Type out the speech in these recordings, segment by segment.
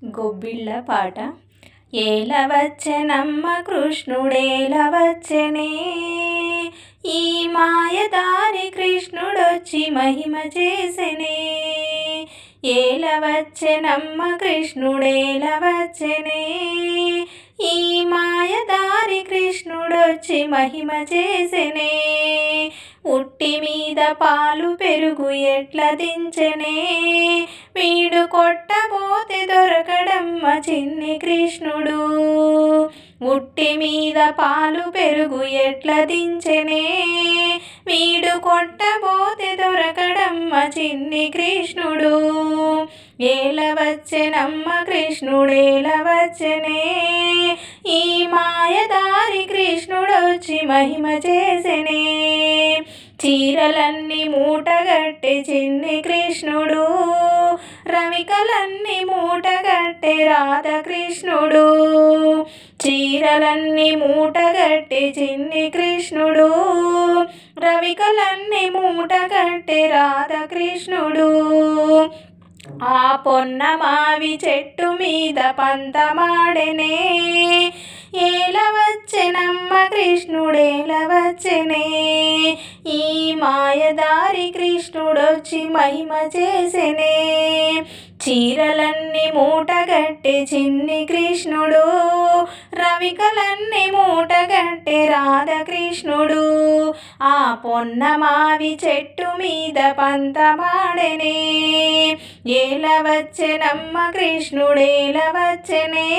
గొబ్బిళ్ళ పాట. ఏలవచ్చెనమ్మ కృష్ణుడేలవచ్చెనే, ఈ మాయదారి కృష్ణుడొచ్చి మహిమ చేసెనే. ఏలవచ్చెనమ్మ కృష్ణుడేలవచ్చెనే, ఈ మాయదారి కృష్ణుడొచ్చి మహిమ చేసెనే. ఉట్టి మీద పాలు పెరుగు ఎట్ల దించెనే, వీడు కొట్టబోతే దొరకడమ్మ చిన్ని కృష్ణుడు. ఉట్టి మీద పాలు పెరుగు ఎట్ల దించెనే, వీడు కొట్టబోతే దొరకడమ్మ చిన్ని కృష్ణుడు. ఏలవచ్చెనమ్మ కృష్ణుడేలవచ్చెనే, ఈ మాయదారి కృష్ణుడొచ్చి మహిమ చేసెనే. చీరలన్నీ మూటగట్టె చిన్ని కృష్ణుడు, రవికలన్నీ మూటగట్టె రాధకృష్ణుడు. చీరలన్నీ మూటగట్టె చిన్ని కృష్ణుడు, రవికలన్నీ మూటగట్టె రాధకృష్ణుడు. ఆ పొన్న మావి చెట్టు మీద పంతమాడెనే, ఏలవచ్చెనమ్మ కృష్ణుడేలవచ్చెనే, ఈ మాయదారి కృష్ణుడొచ్చి మహిమ చేసెనే. చీరలన్నీ మూటగట్టె చిన్ని కృష్ణుడు, రవికలన్నీ మూటగట్టె రాధకృష్ణుడు. ఆ పొన్న మావి చెట్టు మీద పంతమాడెనే, ఏలవచ్చెనమ్మ కృష్ణుడేలవచ్చెనే,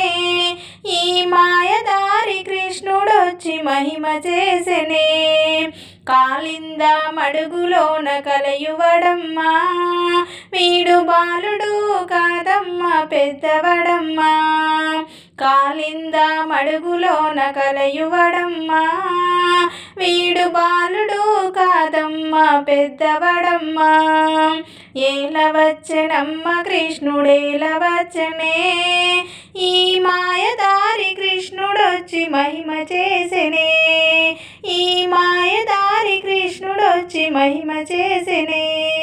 ఈ మాయదారి కృష్ణుడొచ్చి మహిమ చేసెనే. కాలింద మడుగులోన కలయువడమ్మా, వీడు బాలుడు కాదమ్మ పెద్దవడమ్మా. కాలింద మడుగులోన కలయువడమ్మా, వీడు బాలుడు కాదమ్మ పెద్దవడమ్మా. ఏలవచ్చెనమ్మ కృష్ణుడేలవచ్చెనే, ఈ మాయదారి కృష్ణుడొచ్చి మహిమ చేసెనే. ఈ మాయదారి కృష్ణుడొచ్చి మహిమ చేసెనే.